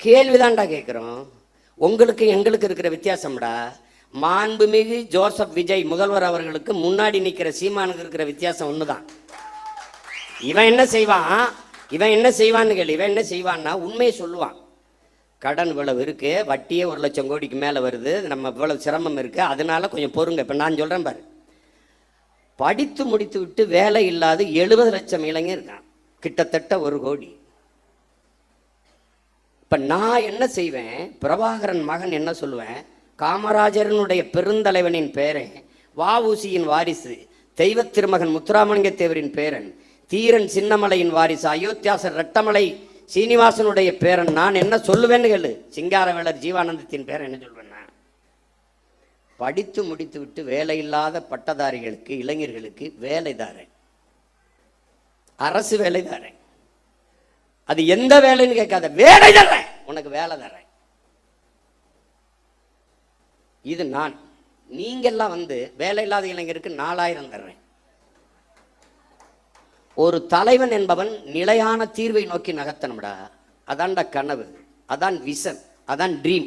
கேள்விதான்டா கேட்குறோம். உங்களுக்கு எங்களுக்கு இருக்கிற வித்தியாசம்டா மாண்புமிகு ஜோசப் விஜய் முதல்வர் அவர்களுக்கு முன்னாடி நிற்கிற சீமானுக்கு இருக்கிற வித்தியாசம் ஒண்ணுதான். இவன் என்ன செய்வான்னு கேள்வி. இவன் என்ன செய்வான்னா உண்மையை சொல்லுவான். கடன் இவ்வளவு இருக்கு, வட்டியே 1,00,000 கோடிக்கு மேல வருது, நம்ம இவ்வளவு சிரமம் இருக்கு, அதனால கொஞ்சம் பொறுங்க. இப்ப நான் சொல்றேன் பாரு, படித்து முடித்து விட்டு வேலை இல்லாத 70 லட்சம் இளைஞர் இருக்கான், கிட்டத்தட்ட 1 கோடி. இப்ப நான் என்ன செய்வேன், பிரபாகரன் மகன் என்ன சொல்லுவேன், காமராஜரனுடைய பெருந்தலைவனின் பேரன், வஉசியின் வாரிசு, தெய்வ திருமகன் முத்துராமலிங்க தேவரின் பேரன், தீரன் சின்னமலையின் வாரிசு, அயோத்தியாசர் ரெட்டமலை சீனிவாசனுடைய பேரன், நான் என்ன சொல்லுவேன்னு கேளு. சிங்காரவேலர் ஜீவானந்தத்தின் பேரன் என்ன சொல்வேன், படித்து முடித்து விட்டு வேலை இல்லாத பட்டதாரிகளுக்கு இளைஞர்களுக்கு வேலை தாரேன், அரசு வேலை தாரேன். அது எந்த வேலைன்னு கேட்காத, வேலை தர்றேன், உனக்கு வேலை தர்றேன். இது நான். நீங்கெல்லாம் வேலை இல்லாத இளைஞருக்கு 4000 தர்றேன். ஒரு தலைவன் என்பவன் நிலையான தீர்வை நோக்கி நகர்த்தணும்டா. அதான்டா கனவு, அதான் விஷன், அதான் ட்ரீம்.